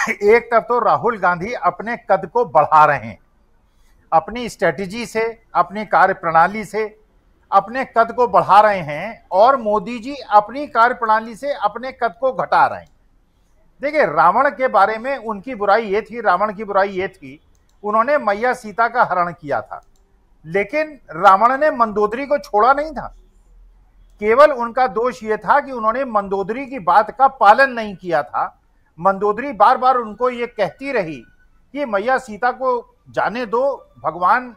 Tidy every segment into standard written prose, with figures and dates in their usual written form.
एक तरफ तो राहुल गांधी अपने कद को बढ़ा रहे हैं, अपनी स्ट्रेटेजी से, अपनी कार्य प्रणाली से अपने कद को बढ़ा रहे हैं, और मोदी जी अपनी कार्य प्रणाली से अपने कद को घटा रहे हैं। देखिए, रावण के बारे में उनकी बुराई ये थी, रावण की बुराई ये थी, उन्होंने मैया सीता का हरण किया था, लेकिन रावण ने मंदोदरी को छोड़ा नहीं था। केवल उनका दोष यह था कि उन्होंने मंदोदरी की बात का पालन नहीं किया था। मंदोदरी बार बार उनको ये कहती रही कि मैया सीता को जाने दो, भगवान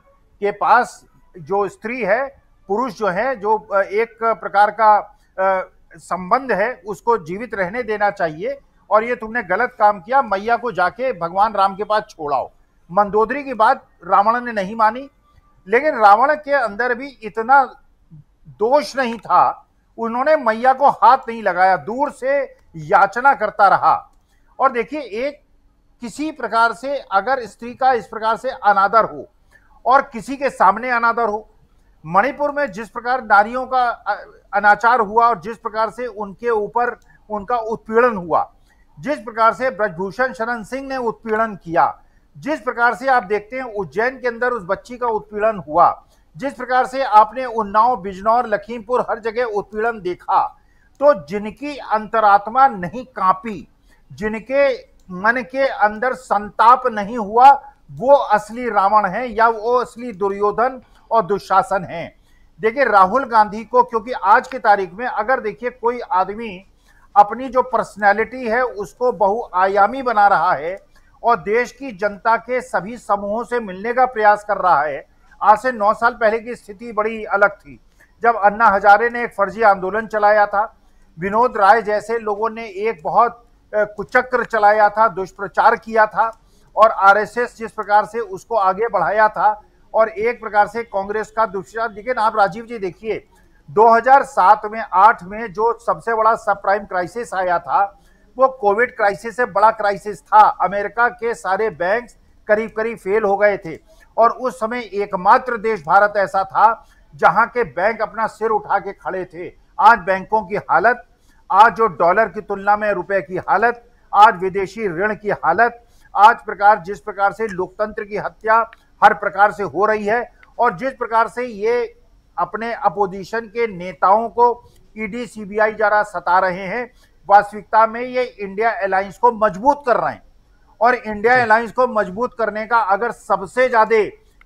के पास जो स्त्री है, पुरुष जो है, जो एक प्रकार का संबंध है, उसको जीवित रहने देना चाहिए, और ये तुमने गलत काम किया, मैया को जाके भगवान राम के पास छोड़ाओ। मंदोदरी की बात रावण ने नहीं मानी, लेकिन रावण के अंदर भी इतना दोष नहीं था, उन्होंने मैया को हाथ नहीं लगाया, दूर से याचना करता रहा। और देखिए, एक किसी प्रकार से अगर स्त्री का इस प्रकार से अनादर हो और किसी के सामने अनादर हो, मणिपुर में जिस प्रकार नारियों का अनाचार हुआ और जिस प्रकार से उनके ऊपर उनका उत्पीड़न हुआ, जिस प्रकार से ब्रजभूषण शरण सिंह ने उत्पीड़न किया, जिस प्रकार से आप देखते हैं उज्जैन के अंदर उस बच्ची का उत्पीड़न हुआ, जिस प्रकार से आपने उन्नाव, बिजनौर, लखीमपुर हर जगह उत्पीड़न देखा, तो जिनकी अंतरात्मा नहीं कांपी, जिनके मन के अंदर संताप नहीं हुआ, वो असली रावण है या वो असली दुर्योधन और दुशासन है। देखिए, राहुल गांधी को, क्योंकि आज की तारीख में अगर देखिए कोई आदमी अपनी जो पर्सनैलिटी है उसको बहुआयामी बना रहा है और देश की जनता के सभी समूहों से मिलने का प्रयास कर रहा है। आज से 9 साल पहले की स्थिति बड़ी अलग थी, जब अन्ना हजारे ने एक फर्जी आंदोलन चलाया था, विनोद राय जैसे लोगों ने एक बहुत कुचक्र चलाया था, दुष्प्रचार किया था, और आरएसएस जिस प्रकार से उसको आगे बढ़ाया था, और एक प्रकार से कांग्रेस का दुष्प्रचार। लेकिन आप राजीव जी देखिए, 2007 में 8 में जो सबसे बड़ा सब प्राइम क्राइसिस आया था, वो कोविड क्राइसिस से बड़ा क्राइसिस था। अमेरिका के सारे बैंक करीब करीब फेल हो गए थे, और उस समय एकमात्र देश भारत ऐसा था जहां के बैंक अपना सिर उठा के खड़े थे। आज बैंकों की हालत, आज जो डॉलर की तुलना में रुपए की हालत, आज विदेशी ऋण की हालत, आज प्रकार जिस प्रकार से लोकतंत्र की हत्या हर प्रकार से हो रही है, और जिस प्रकार से ये अपने अपोजिशन के नेताओं को ईडी सीबीआई जरा सता रहे हैं, वास्तविकता में ये इंडिया अलायंस को मजबूत कर रहे हैं। और इंडिया अलायंस को मजबूत करने का अगर सबसे ज्यादा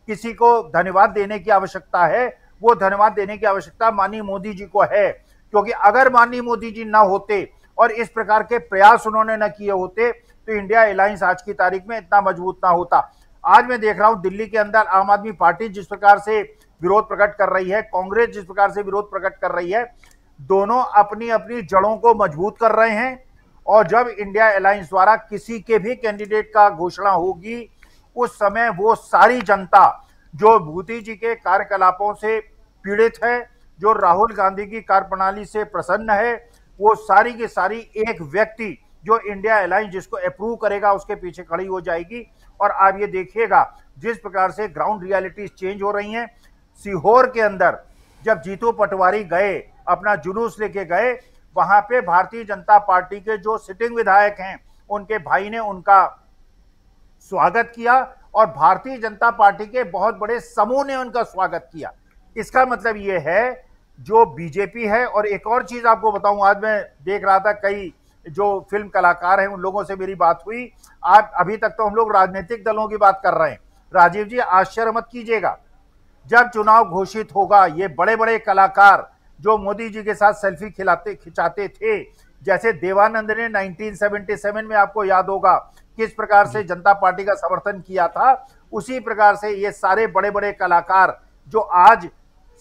किसी को धन्यवाद देने की आवश्यकता है, वो धन्यवाद देने की आवश्यकता माननीय मोदी जी को है। क्योंकि अगर माननीय मोदी जी ना होते और इस प्रकार के प्रयास उन्होंने न किए होते, तो इंडिया अलायंस आज की तारीख में इतना मजबूत ना होता। आज मैं देख रहा हूं दिल्ली के अंदर आम आदमी पार्टी जिस प्रकार से विरोध प्रकट कर रही है, कांग्रेस जिस प्रकार से विरोध प्रकट कर रही है, दोनों अपनी अपनी जड़ों को मजबूत कर रहे हैं। और जब इंडिया अलायंस द्वारा किसी के भी कैंडिडेट का घोषणा होगी, उस समय वो सारी जनता जो मोदी जी के कार्यकलापों से पीड़ित है, जो राहुल गांधी की कार्यप्रणाली से प्रसन्न है, वो सारी की सारी एक व्यक्ति जो इंडिया अलायंस जिसको अप्रूव करेगा उसके पीछे खड़ी हो जाएगी। और आप ये देखिएगा जिस प्रकार से ग्राउंड रियलिटीज चेंज हो रही हैं। सीहोर के अंदर जब जीतू पटवारी गए, अपना जुलूस लेके गए, वहां पे भारतीय जनता पार्टी के जो सिटिंग विधायक हैं, उनके भाई ने उनका स्वागत किया, और भारतीय जनता पार्टी के बहुत बड़े समूह ने उनका स्वागत किया। इसका मतलब ये है जो बीजेपी है। और एक और चीज आपको बताऊं, आज मैं देख रहा था कई जो फिल्म कलाकार हैं उन लोगों से मेरी बात हुई। आप अभी तक तो हम लोग राजनीतिक दलों की बात कर रहे हैं, राजीव जी आश्चर्य मत कीजिएगा, जब चुनाव घोषित होगा ये बड़े बड़े कलाकार जो मोदी जी के साथ सेल्फी खिंचाते थे, जैसे देवानंद ने 1977 में आपको याद होगा किस प्रकार से जनता पार्टी का समर्थन किया था, उसी प्रकार से ये सारे बड़े बड़े कलाकार जो आज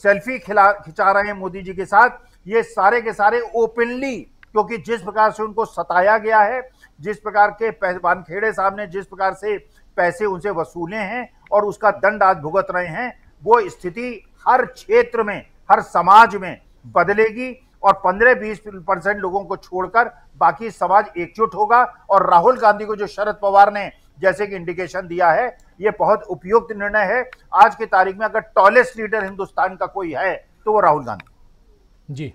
सेल्फी खिंचा रहे हैं मोदी जी के साथ, ये सारे के सारे ओपनली, क्योंकि जिस प्रकार से उनको सताया गया है, जिस प्रकार के वानखेड़े साहब ने जिस प्रकार से पैसे उनसे वसूले हैं और उसका दंड आज भुगत रहे हैं, वो स्थिति हर क्षेत्र में, हर समाज में बदलेगी। और 15-20% लोगों को छोड़कर बाकी समाज एकजुट होगा। और राहुल गांधी को जो शरद पवार ने जैसे कि इंडिकेशन दिया है, ये बहुत उपयुक्त निर्णय है। आज की तारीख में अगर टॉलेस्ट लीडर हिंदुस्तान का कोई है तो वो राहुल गांधी जी।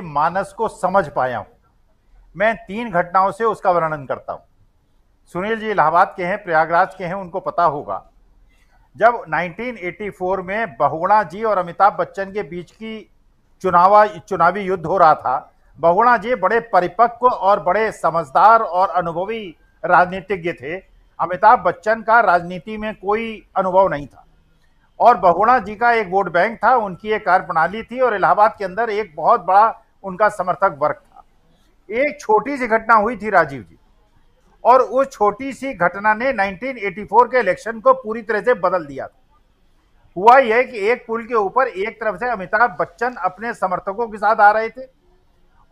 मानस को समझ पाया हूं। मैं 3 घटनाओं से उसका वर्णन करता हूं। सुनील जी इलाहाबाद के हैं, प्रयागराज के हैं, उनको पता होगा। जब 1984 में बहुगुणा जी और अमिताभ बच्चन के बीच की चुनावी युद्ध हो रहा था, बहुगुणा जी बड़े परिपक्व और बड़े समझदार और अनुभवी राजनीतिज्ञ थे। अमिताभ बच्चन का राजनीति में कोई अनुभव नहीं था और बहुगुणा जी का एक वोट बैंक था, उनकी एक कार्यप्रणाली थी और इलाहाबाद के अंदर एक बहुत बड़ा उनका समर्थक वर्ग था। एक छोटी सी घटना हुई थी राजीव जी, और उस छोटी सी घटना ने 1984 के इलेक्शन को पूरी तरह से बदल दिया था। हुआ यह कि एक पुल के ऊपर एक तरफ से अमिताभ बच्चन अपने समर्थकों के साथ आ रहे थे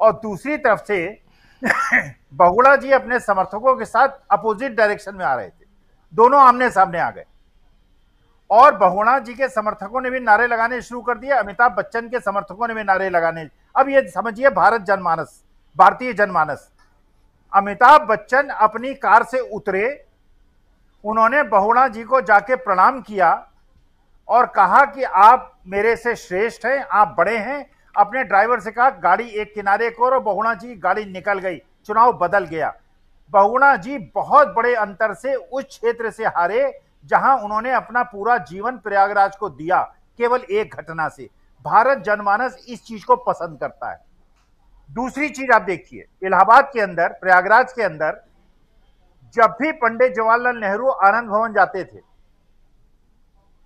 और दूसरी तरफ से बहुगुणा जी अपने समर्थकों के साथ अपोजिट डायरेक्शन में आ रहे थे। दोनों आमने सामने आ गए और बहुगुणा जी के समर्थकों ने भी नारे लगाने शुरू कर दिए, अमिताभ बच्चन के समर्थकों ने भी नारे लगाने। अब ये समझिए भारतीय जनमानस। अमिताभ बच्चन अपनी कार से उतरे, उन्होंने बहुगुणा जी को जाके प्रणाम किया और कहा कि आप मेरे से श्रेष्ठ हैं, आप बड़े हैं। अपने ड्राइवर से कहा गाड़ी एक किनारे करो, बहुगुणा जी गाड़ी निकल गई, चुनाव बदल गया। बहुगुणा जी बहुत बड़े अंतर से उस क्षेत्र से हारे जहां उन्होंने अपना पूरा जीवन प्रयागराज को दिया, केवल एक घटना से। भारत जनमानस इस चीज को पसंद करता है। दूसरी चीज आप देखिए, इलाहाबाद के अंदर, प्रयागराज के अंदर जब भी पंडित जवाहरलाल नेहरू आनंद भवन जाते थे,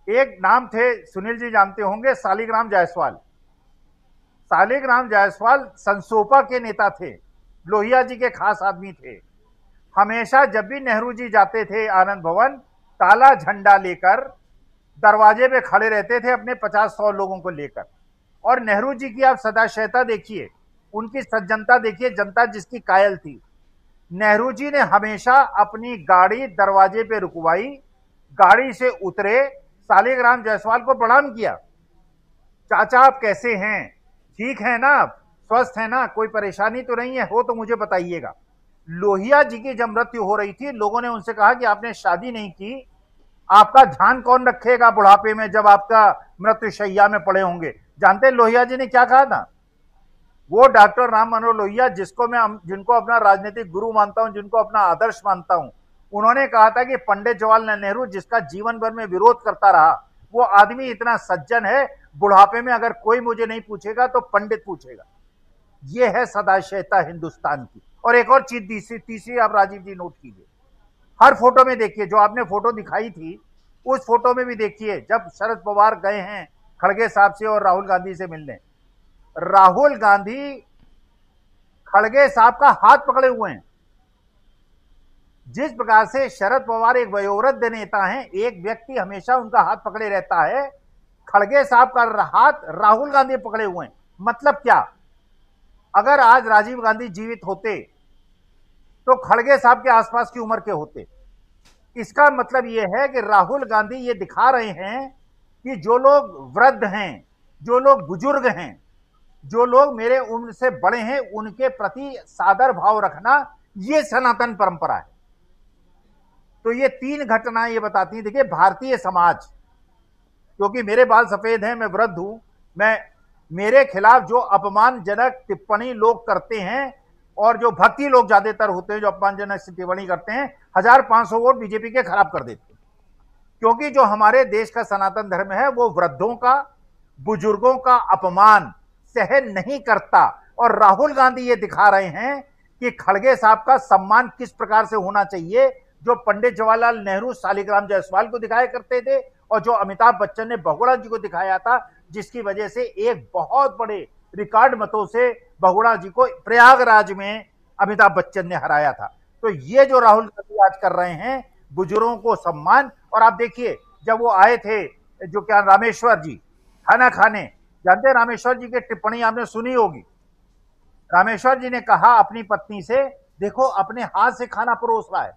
एक नाम थे, सुनील जी जानते होंगे, शालिग्राम जायसवाल। शालिग्राम जायसवाल संसोपा के नेता थे, लोहिया जी के खास आदमी थे। हमेशा जब भी नेहरू जी जाते थे आनंद भवन, काला झंडा लेकर दरवाजे पे खड़े रहते थे अपने 50-100 लोगों को लेकर। और नेहरू जी की आप सदाशयता देखिए, उनकी सज्जनता देखिए, जनता जिसकी कायल थी। नेहरू जी ने हमेशा अपनी गाड़ी दरवाजे पे रुकवाई, गाड़ी से उतरे, शालिग्राम जायसवाल को प्रणाम किया। चाचा आप कैसे हैं, ठीक है ना, आप स्वस्थ है ना, कोई परेशानी तो नहीं है, हो तो मुझे बताइएगा। लोहिया जी की जब मृत्यु हो रही थी, लोगों ने उनसे कहा कि आपने शादी नहीं की, आपका ध्यान कौन रखेगा बुढ़ापे में जब आपका मृत्यु शैया में पड़े होंगे। जानते हैं लोहिया जी ने क्या कहा था? वो डॉक्टर राम मनोहर लोहिया, जिनको अपना राजनीतिक गुरु मानता हूं, जिनको अपना आदर्श मानता हूं, उन्होंने कहा था कि पंडित जवाहरलाल नेहरू जिसका जीवन भर में विरोध करता रहा, वो आदमी इतना सज्जन है, बुढ़ापे में अगर कोई मुझे नहीं पूछेगा तो पंडित पूछेगा। ये है सदाशयता हिंदुस्तान की। और एक और चीज तीसरी आप राजीव जी नोट कीजिए, हर फोटो में देखिए, जो आपने फोटो दिखाई थी उस फोटो में भी देखिए, जब शरद पवार गए हैं खड़गे साहब से और राहुल गांधी से मिलने, राहुल गांधी खड़गे साहब का हाथ पकड़े हुए हैं। जिस प्रकार से शरद पवार एक वयोवृद्ध नेता हैं, एक व्यक्ति हमेशा उनका हाथ पकड़े रहता है, खड़गे साहब का हाथ राहुल गांधी पकड़े हुए हैं। मतलब क्या? अगर आज राजीव गांधी जीवित होते तो खड़गे साहब के आसपास की उम्र के होते। इसका मतलब यह है कि राहुल गांधी ये दिखा रहे हैं कि जो लोग वृद्ध हैं, जो लोग बुजुर्ग हैं, जो लोग मेरे उम्र से बड़े हैं, उनके प्रति सादर भाव रखना, ये सनातन परंपरा है। तो ये तीन घटनाएं ये बताती हैं। देखिए, भारतीय समाज, क्योंकि मेरे बाल सफेद हैं, मैं वृद्ध हूं, मेरे खिलाफ जो अपमानजनक टिप्पणी लोग करते हैं, और जो भक्ति लोग ज्यादातर होते हैं जो अपमानजनक टिप्पणी करते हैं, 1500 वोट बीजेपी के खराब कर देते हैं। क्योंकि जो हमारे देश का सनातन धर्म है वो वृद्धों का, बुजुर्गों का अपमान सहन नहीं करता। और राहुल गांधी ये दिखा रहे हैं कि खड़गे साहब का सम्मान किस प्रकार से होना चाहिए, जो पंडित जवाहरलाल नेहरू शालिग्राम जायसवाल को दिखाया करते थे और जो अमिताभ बच्चन ने बहुगुणा जी को दिखाया था, जिसकी वजह से एक बहुत बड़े रिकॉर्ड मतों से बहुगुणा जी को प्रयागराज में अमिताभ बच्चन ने हराया था। तो ये जो राहुल गांधी आज कर रहे हैं, बुजुर्गों को सम्मान। और आप देखिए, जब वो आए थे, जो क्या रामेश्वर जी खाना खाने, जानते हैं रामेश्वर जी की टिप्पणी आपने सुनी होगी। रामेश्वर जी ने कहा अपनी पत्नी से, देखो अपने हाथ से खाना परोस रहा है,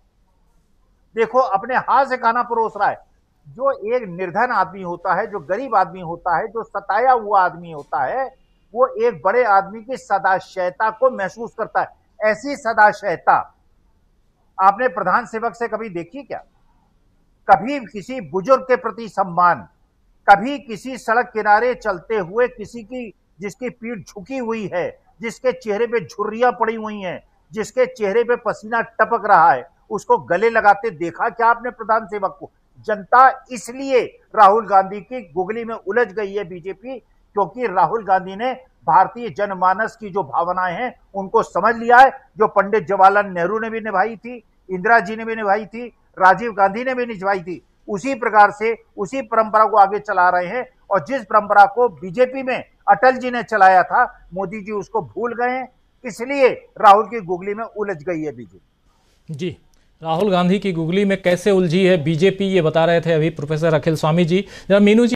देखो अपने हाथ से खाना परोस रहा है। जो एक निर्धन आदमी होता है, जो गरीब आदमी होता है, जो सताया हुआ आदमी होता है, वो एक बड़े आदमी की सदाशयता को महसूस करता है। ऐसी सदाशयता आपने प्रधान सेवक से कभी देखी क्या? कभी किसी बुजुर्ग के प्रति सम्मान, कभी किसी सड़क किनारे चलते हुए किसी की, जिसकी पीठ झुकी हुई है, जिसके चेहरे पे झुर्रियां पड़ी हुई हैं, जिसके चेहरे पे पसीना टपक रहा है, उसको गले लगाते देखा क्या आपने प्रधान सेवक को? जनता इसलिए राहुल गांधी की गुगली में उलझ गई है बीजेपी, क्योंकि राहुल गांधी ने भारतीय जनमानस की जो भावनाएं हैं उनको समझ लिया है, जो पंडित जवाहरलाल नेहरू ने भी निभाई थी, इंदिरा जी ने भी निभाई थी, राजीव गांधी ने भी निभाई थी, उसी प्रकार से उसी परंपरा को आगे चला रहे हैं। और जिस परंपरा को बीजेपी में अटल जी ने चलाया था, मोदी जी उसको भूल गए हैं, इसलिए राहुल की गुगली में उलझ गई है बीजेपी। जी, राहुल गांधी की गुगली में कैसे उलझी है बीजेपी, ये बता रहे थे अभी प्रोफेसर अखिल स्वामी जी। जरा मीनू जी